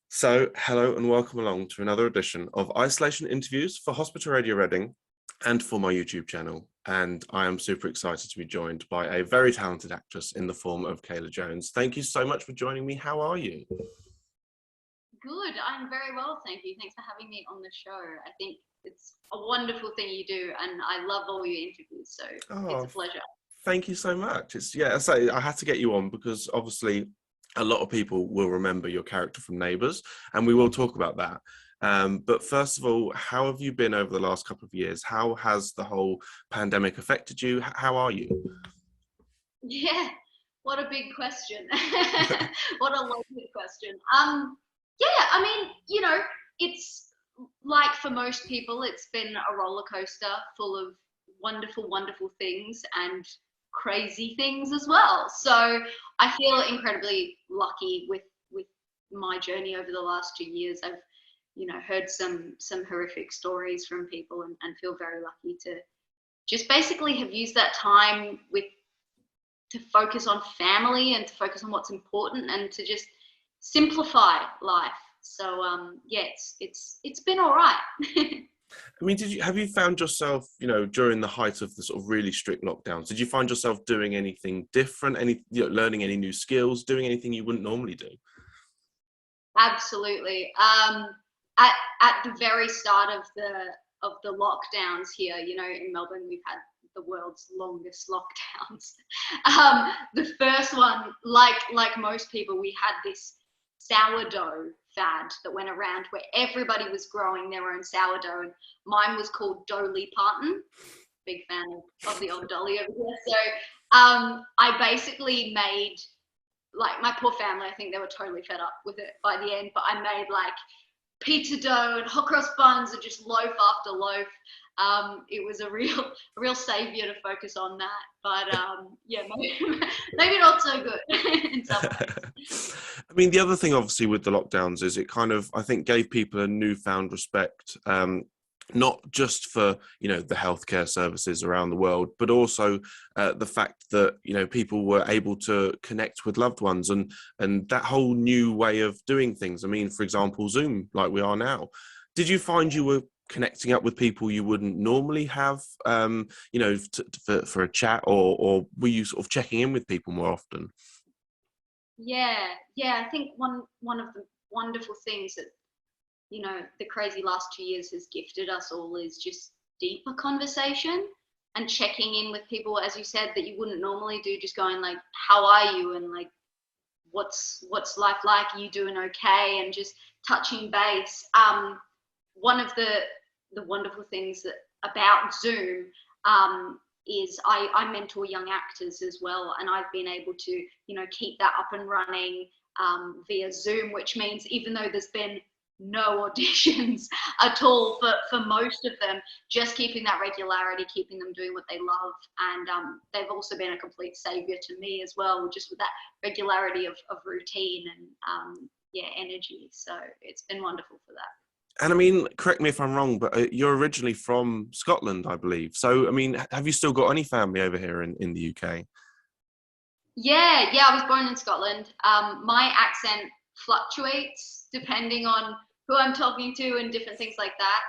So, hello and welcome along to another edition of Isolation Interviews for Hospital Radio Reading and for my YouTube channel. And I am super excited to be joined by a very talented actress in the form of Kaiya Jones. Thank you so much for joining me. How are you? Good, I'm very well, thank you. Thanks for having me on the show. I think it's a wonderful thing you do, and I love all your interviews, so it's Oh, a pleasure. thank you so much. I had to get you on because obviously a lot of people will remember your character from Neighbours, and we will talk about that. But first of all, how have you been over the last couple of years? How has the whole pandemic affected you? How are you? Yeah, what a big question. What a loaded question. Yeah, I mean, it's like for most people, it's been a roller coaster full of wonderful, wonderful things and crazy things as well. So I feel incredibly lucky with my journey over the last 2 years. I've heard some horrific stories from people and feel very lucky to just basically have used that time to focus on family and to focus on what's important and to just simplify life. So yeah, it's been all right. I mean, have you found yourself, during the height of the sort of really strict lockdowns, did you find yourself doing anything different, learning any new skills, doing anything you wouldn't normally do? Absolutely. At the very start of the lockdowns here, in Melbourne, we've had the world's longest lockdowns. The first one, like most people, we had this sourdough fad that went around where everybody was growing their own sourdough, and mine was called Dolly Parton. Big fan of the old Dolly over here. So I basically made, like, my poor family, I think they were totally fed up with it by the end, but I made like pizza dough and hot cross buns and just loaf after loaf. It was a real savior to focus on that, but yeah, maybe not so good in some ways. I mean, the other thing, obviously, with the lockdowns is it kind of, I think, gave people a newfound respect, not just for, the healthcare services around the world, but also the fact that, people were able to connect with loved ones and that whole new way of doing things. I mean, for example, Zoom, like we are now. Did you find you were connecting up with people you wouldn't normally have, for a chat, or were you sort of checking in with people more often? Yeah, I think one of the wonderful things that the crazy last 2 years has gifted us all is just deeper conversation and checking in with people, as you said, that you wouldn't normally do, just going like, how are you, and like, what's life like, are you doing okay, and just touching base. One of the wonderful things about Zoom is I mentor young actors as well, and I've been able to keep that up and running via Zoom, which means even though there's been no auditions at all for most of them, just keeping that regularity, keeping them doing what they love, and they've also been a complete savior to me as well, just with that regularity of routine and energy. So it's been wonderful for that. And I mean, correct me if I'm wrong, but you're originally from Scotland, I believe. So, I mean, have you still got any family over here in the UK? Yeah, I was born in Scotland. My accent fluctuates depending on who I'm talking to and different things like that.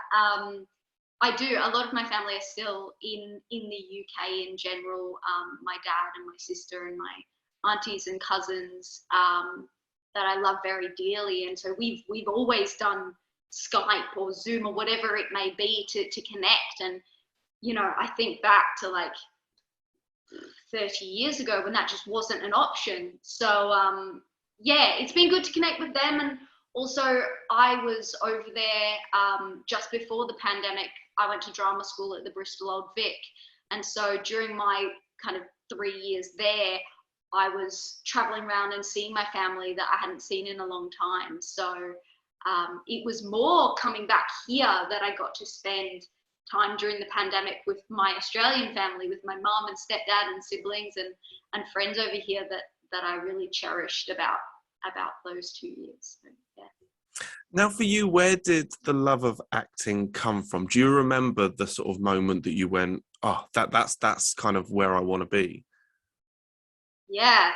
I do. A lot of my family are still in the UK in general. My dad and my sister and my aunties and cousins that I love very dearly, and so we've always done Skype or Zoom or whatever it may be to connect. And I think back to like 30 years ago when that just wasn't an option. So yeah, it's been good to connect with them. And also I was over there just before the pandemic. I went to drama school at the Bristol Old Vic, and so during my kind of 3 years there, I was traveling around and seeing my family that I hadn't seen in a long time. So it was more coming back here that I got to spend time during the pandemic with my Australian family, with my mum and stepdad and siblings and friends over here that I really cherished about those 2 years. So, yeah. Now, for you, where did the love of acting come from? Do you remember the sort of moment that you went, oh, that's kind of where I want to be? Yeah,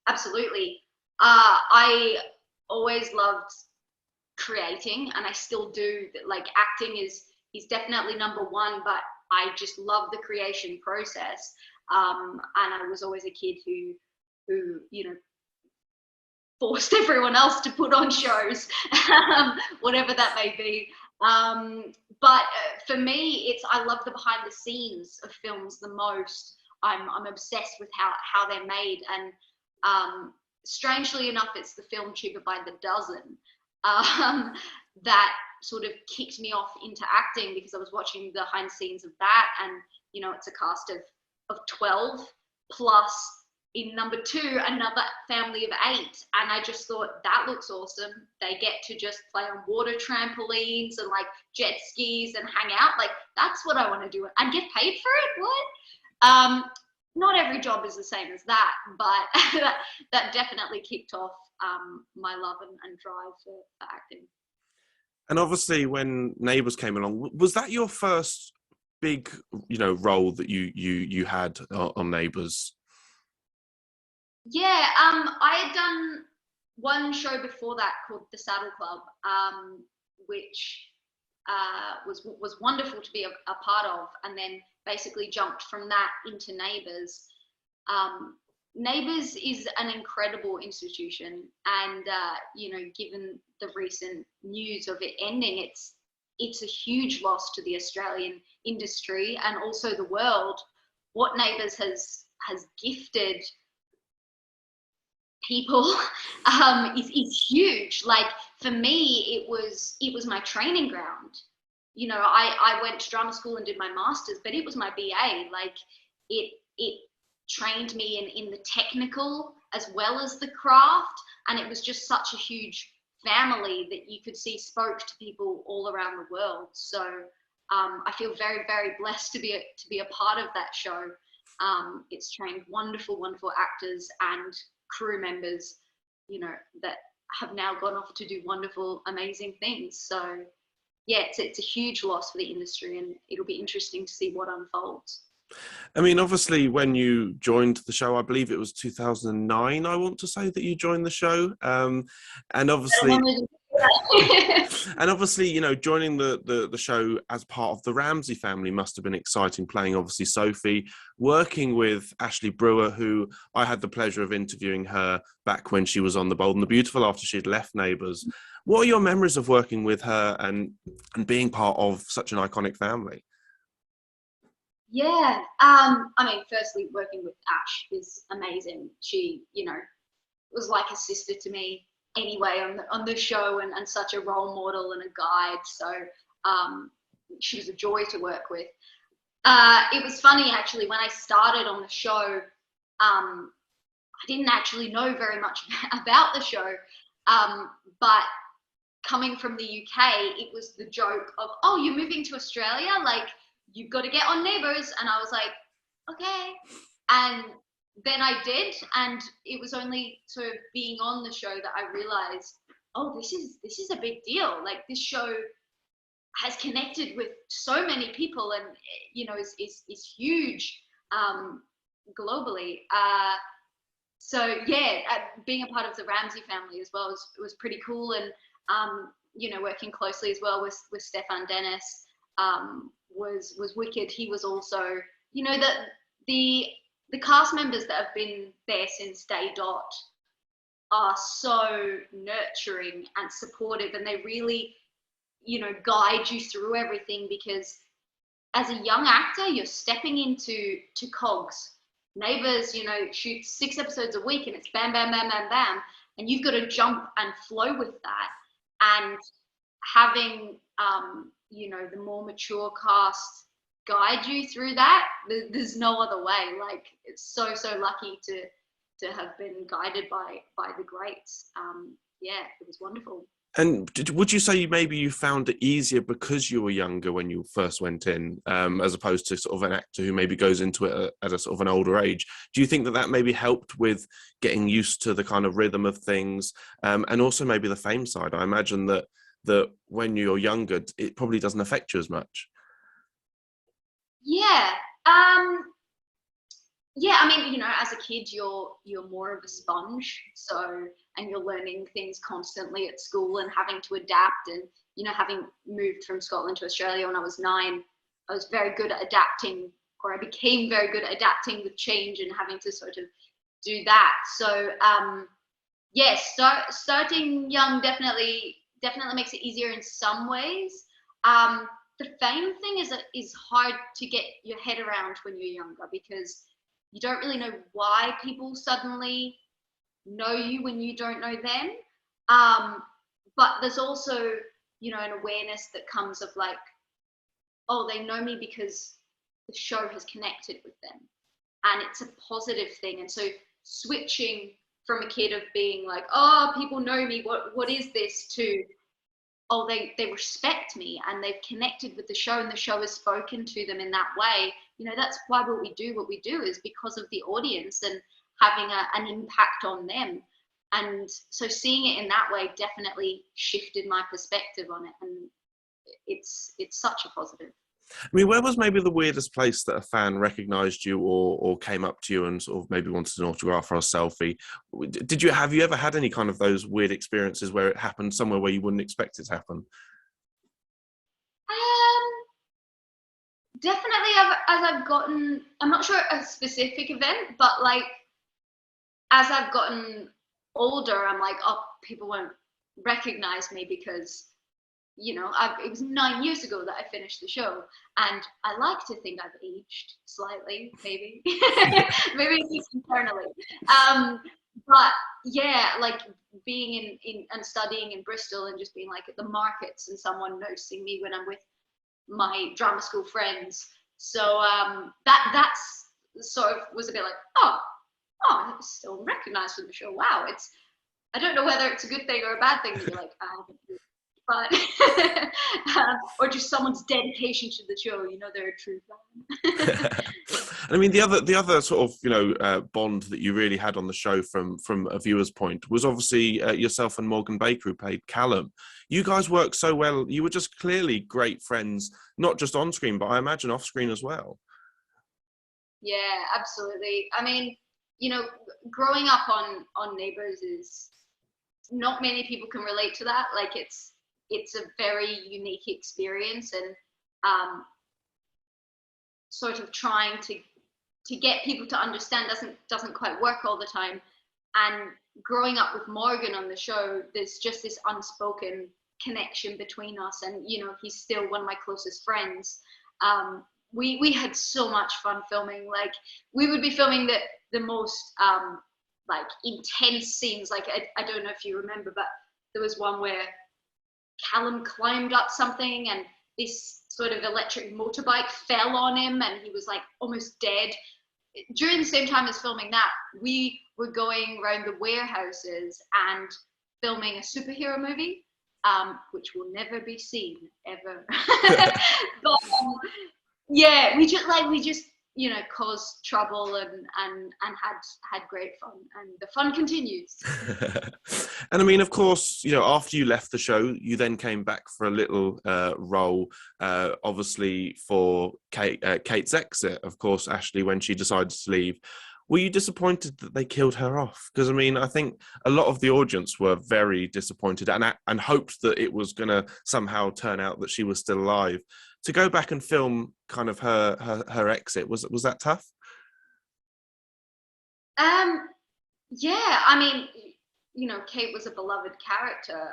absolutely. I always loved creating, and I still do. Like, acting is definitely number one, but I just love the creation process. And I was always a kid who forced everyone else to put on shows, whatever that may be. But for me, I love the behind the scenes of films the most. I'm obsessed with how they're made, and strangely enough, it's the film Tuber by the Dozen that sort of kicked me off into acting, because I was watching the behind the scenes of that, and it's a cast of 12 plus, in number 2 another family of 8, and I just thought, that looks awesome. They get to just play on water trampolines and like jet skis and hang out. Like, that's what I want to do, and get paid for it. What? Not every job is the same as that, but that definitely kicked off my love and drive for acting. And obviously, when Neighbours came along, was that your first big, role that you had on Neighbours? Yeah, I had done one show before that called The Saddle Club, which was wonderful to be a part of, and then basically jumped from that into Neighbours. Neighbours is an incredible institution, and given the recent news of it ending, it's a huge loss to the Australian industry and also the world. What Neighbours has gifted people is huge. Like, for me, it was my training ground. I went to drama school and did my master's, but it was my BA. Like, it trained me in the technical as well as the craft, and it was just such a huge family that you could see spoke to people all around the world. So I feel very, very blessed to be a part of that show. It's trained wonderful actors and crew members, that have now gone off to do wonderful, amazing things. So yeah, it's a huge loss for the industry, and it'll be interesting to see what unfolds. I mean, obviously, when you joined the show, I believe it was 2009, I want to say, that you joined the show. And obviously, joining the show as part of the Ramsay family must have been exciting, playing, obviously, Sophie, working with Ashley Brewer, who I had the pleasure of interviewing her back when she was on The Bold and the Beautiful after she'd left Neighbours. What are your memories of working with her and being part of such an iconic family? Yeah, firstly, working with Ash is amazing. She, was like a sister to me anyway on the show, and such a role model and a guide. So she was a joy to work with. It was funny, actually, when I started on the show, I didn't actually know very much about the show, but coming from the UK, it was the joke of, oh, you're moving to Australia? Like, you've got to get on Neighbours. And I was like, okay. And then I did, and it was only sort of being on the show that I realized, oh, this is a big deal. Like, this show has connected with so many people, and is huge globally. So yeah, being a part of the Ramsay family as well was pretty cool, and working closely as well with Stefan Dennis was wicked. He was also, the cast members that have been there since day dot are so nurturing and supportive, and they really, guide you through everything, because as a young actor, you're stepping into cogs. Neighbours, shoots 6 episodes a week, and it's bam, bam, bam, bam, bam, and you've got to jump and flow with that. And having, the more mature cast guide you through that, there's no other way. Like, it's so lucky to have been guided by the greats. Yeah, it was wonderful. And would you say maybe you found it easier because you were younger when you first went in, as opposed to sort of an actor who maybe goes into it at a sort of an older age? Do you think that maybe helped with getting used to the kind of rhythm of things, and also maybe the fame side? I imagine that when you're younger, it probably doesn't affect you as much. Yeah. yeah, I mean, you know, as a kid, you're more of a sponge, so, and you're learning things constantly at school and having to adapt. And, you know, having moved from Scotland to Australia when I was 9, I was very good at adapting, or I became very good at adapting with change and having to sort of do that. So, yes, starting young definitely makes it easier in some ways. The fame thing is hard to get your head around when you're younger, because you don't really know why people suddenly know you when you don't know them. But there's also, you know, an awareness that comes of like, oh, they know me because the show has connected with them, and it's a positive thing. And so switching from a kid of being like, oh, people know me, what is this, to, oh, they respect me and they've connected with the show and the show has spoken to them in that way. You know, that's why what we do is because of the audience and having an impact on them. And so seeing it in that way definitely shifted my perspective on it, and it's such a positive. I mean, where was maybe the weirdest place that a fan recognised you or came up to you and sort of maybe wanted an autograph or a selfie? Have you ever had any kind of those weird experiences where it happened somewhere where you wouldn't expect it to happen? Definitely, as I've gotten, I'm not sure a specific event, but like as I've gotten older, I'm like, oh, people won't recognize me because, you know, it was 9 years ago that I finished the show, and I like to think I've aged slightly, maybe, maybe at least internally. But yeah, like being in and studying in Bristol and just being like at the markets and someone noticing me when I'm with my drama school friends. So that's sort of was a bit like, oh, I was still recognized from the show. Wow, I don't know whether it's a good thing or a bad thing that you're like, but or just someone's dedication to the show. You know, they're a true fan. I mean, the other sort of bond that you really had on the show from a viewer's point was obviously yourself and Morgan Baker, who played Callum. You guys worked so well. You were just clearly great friends, not just on screen, but I imagine off screen as well. Yeah, absolutely. I mean, you know, growing up on Neighbours is, not many people can relate to that. Like it's a very unique experience, and sort of trying to get people to understand doesn't quite work all the time. And growing up with Morgan on the show, there's just this unspoken connection between us, and you know, he's still one of my closest friends. We had so much fun filming. Like we would be filming the most like intense scenes. Like I don't know if you remember, but there was one where Callum climbed up something and this sort of electric motorbike fell on him and he was like almost dead. During the same time as filming that, we were going around the warehouses and filming a superhero movie, which will never be seen ever. But yeah, we just you know, caused trouble and had great fun, and the fun continues. And I mean, of course, you know, after you left the show, you then came back for a little role, obviously for Kate's exit, of course, Ashleigh, when she decided to leave. Were you disappointed that they killed her off? Because I mean, I think a lot of the audience were very disappointed and hoped that it was going to somehow turn out that she was still alive. To go back and film kind of her exit, was that tough? Yeah, I mean, you know, Kate was a beloved character.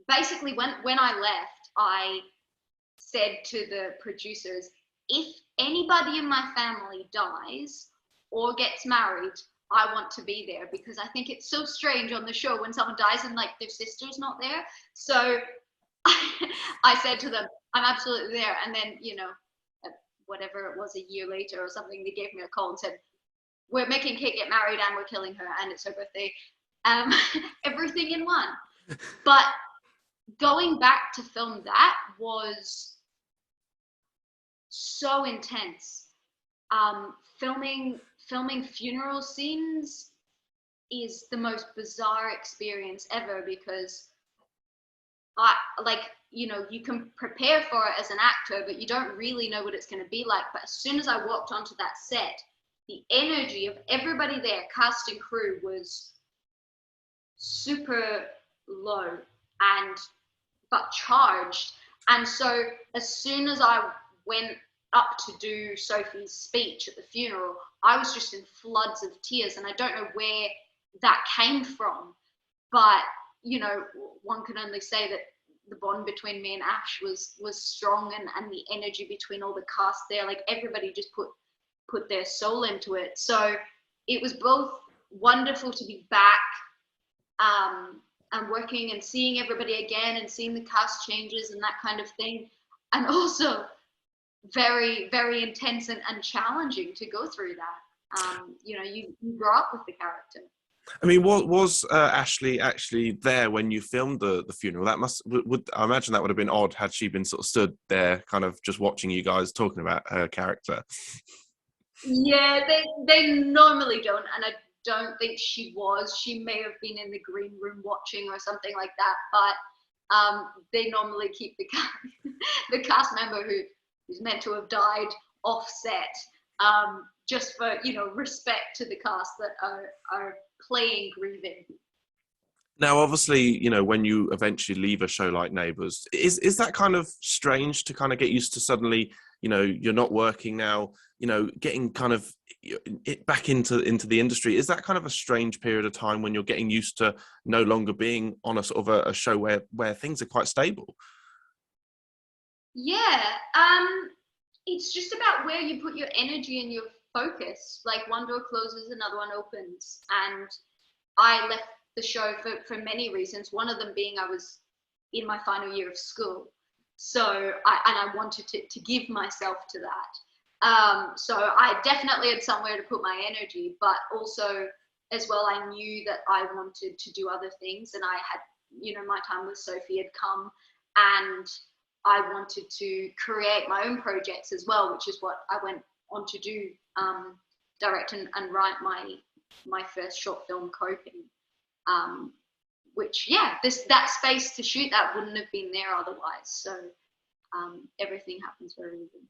Basically, when I left, I said to the producers, if anybody in my family dies or gets married, I want to be there, because I think it's so strange on the show when someone dies and like their sister's not there. So I said to them, I'm absolutely there. And then, you know, whatever it was, a year later or something, they gave me a call and said, we're making Kate get married and we're killing her and it's her birthday. Everything in one. But going back to film that was so intense. Filming funeral scenes is the most bizarre experience ever, because you know, you can prepare for it as an actor, but you don't really know what it's going to be like. But as soon as I walked onto that set, the energy of everybody there, cast and crew, was super low and but charged. And so as soon as I went up to do Sophie's speech at the funeral, I was just in floods of tears, and I don't know where that came from, but you know, one can only say that the bond between me and Ash was strong, and the energy between all the cast there, like everybody just put their soul into it. So it was both wonderful to be back and working and seeing everybody again and seeing the cast changes and that kind of thing, and also very, very intense and challenging to go through that. You know, you grow up with the character. I mean, was Ashleigh actually there when you filmed the funeral? That would I imagine that would have been odd had she been sort of stood there, kind of just watching you guys talking about her character. Yeah, they normally don't, and I don't think she was. She may have been in the green room watching or something like that, but they normally keep the cast member who's meant to have died off set, just for, you know, respect to the cast that are playing grieving. Now, obviously, you know, when you eventually leave a show like Neighbours, is that kind of strange to kind of get used to suddenly, you know, you're not working now, you know, getting kind of back into the industry? Is that kind of a strange period of time when you're getting used to no longer being on a sort of a show where things are quite stable? Yeah, it's just about where you put your energy and your focus. Like one door closes, another one opens, and I left the show for many reasons. One of them being I was in my final year of school, so I wanted to give myself to that. So I definitely had somewhere to put my energy, but also as well, I knew that I wanted to do other things, and I had, you know, my time with Sophie had come, and I wanted to create my own projects as well, which is what I went on to do, direct and write my first short film, Coping, which, yeah, that space to shoot that wouldn't have been there otherwise. So everything happens for a reason.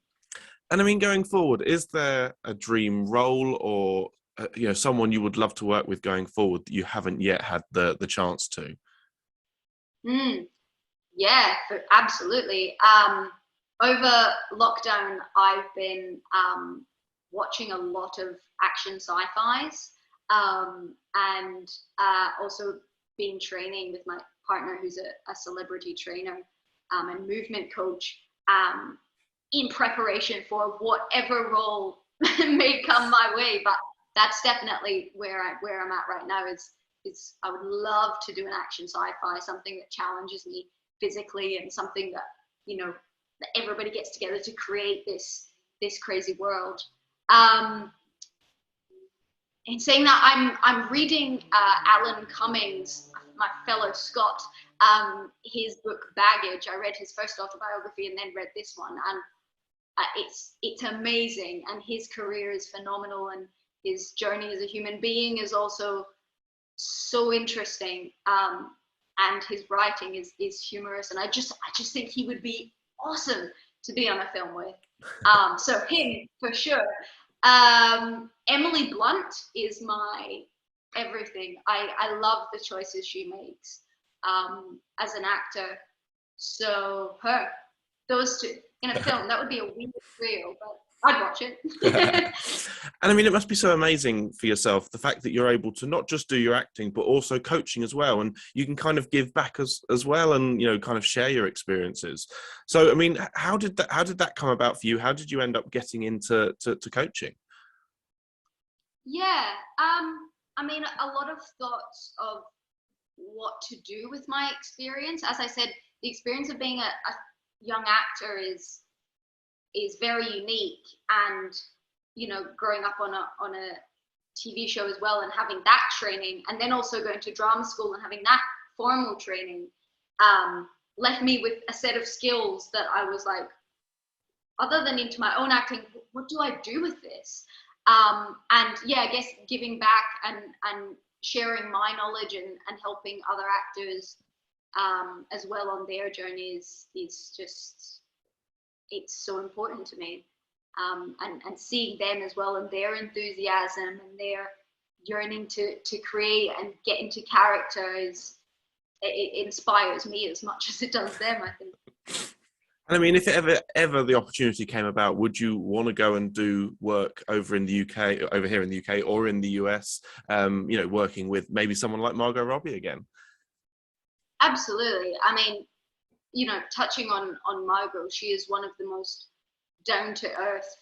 And I mean, going forward, is there a dream role or you know, someone you would love to work with going forward that you haven't yet had the chance to? Yeah, absolutely. Over lockdown, I've been watching a lot of action sci-fis, and also been training with my partner, who's a celebrity trainer and movement coach, in preparation for whatever role may come my way. But that's definitely where I'm at right now. Is I would love to do an action sci-fi, something that challenges me physically, and something that, you know, that everybody gets together to create this crazy world. In saying that, I'm reading Alan Cummings, my fellow Scot, his book Baggage. I read his first autobiography and then read this one, and it's amazing. And his career is phenomenal, and his journey as a human being is also so interesting. And his writing is humorous, and I just think he would be awesome to be on a film with. So him for sure. Emily Blunt is my everything. I love the choices she makes as an actor. So her, those two in a film, that would be a weird trio, but I'd watch it. And I mean, it must be so amazing for yourself, the fact that you're able to not just do your acting, but also coaching as well. And you can kind of give back as well, and, you know, kind of share your experiences. So, I mean, how did that come about for you? How did you end up getting into coaching? Yeah, I mean, a lot of thoughts of what to do with my experience. As I said, the experience of being a young actor is very unique, and, you know, growing up on a TV show as well, and having that training, and then also going to drama school and having that formal training, left me with a set of skills that I was like, other than into my own acting, what do I do with this? And yeah, I guess giving back and sharing my knowledge and helping other actors as well on their journeys is just, it's so important to me. and seeing them as well, and their enthusiasm and their yearning to create and get into characters, it inspires me as much as it does them, I think. And I mean, if ever the opportunity came about, would you want to go and do work over in the UK, over here in the UK, or in the US? Working with maybe someone like Margot Robbie again. Absolutely. I mean, touching on Margot, she is one of the most down to earth,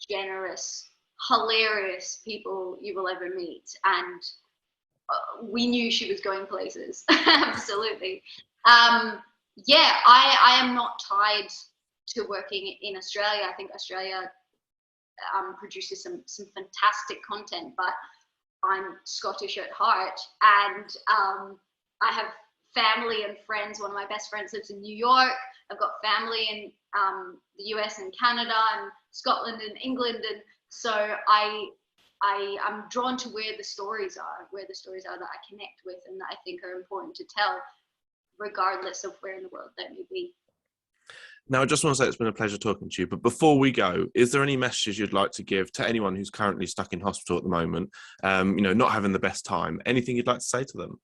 generous, hilarious people you will ever meet, and we knew she was going places. Absolutely. Yeah, I am not tied to working in Australia. I think Australia produces some fantastic content, but I'm Scottish at heart, and I have family and friends. One of my best friends lives in New York. I've got family in the US and Canada and Scotland and England, and so I'm drawn to where the stories are that I connect with and that I think are important to tell, regardless of where in the world that may be. Now, I just want to say it's been a pleasure talking to you. But before we go, is there any messages you'd like to give to anyone who's currently stuck in hospital at the moment, not having the best time? Anything you'd like to say to them?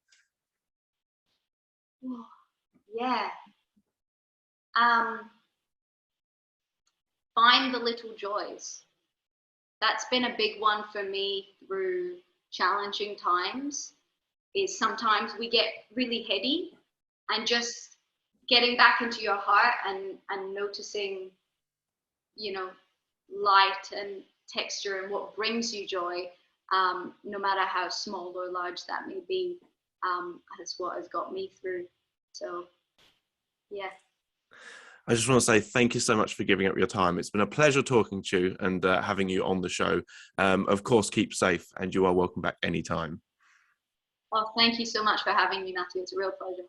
Yeah. Find the little joys. That's been a big one for me through challenging times, is sometimes we get really heady, and just getting back into your heart and noticing, light and texture and what brings you joy, no matter how small or large that may be, is what has got me through. So, yeah. I just want to say thank you so much for giving up your time. It's been a pleasure talking to you and having you on the show. Of course, keep safe, and you are welcome back anytime. Oh, thank you so much for having me, Matthew. It's a real pleasure.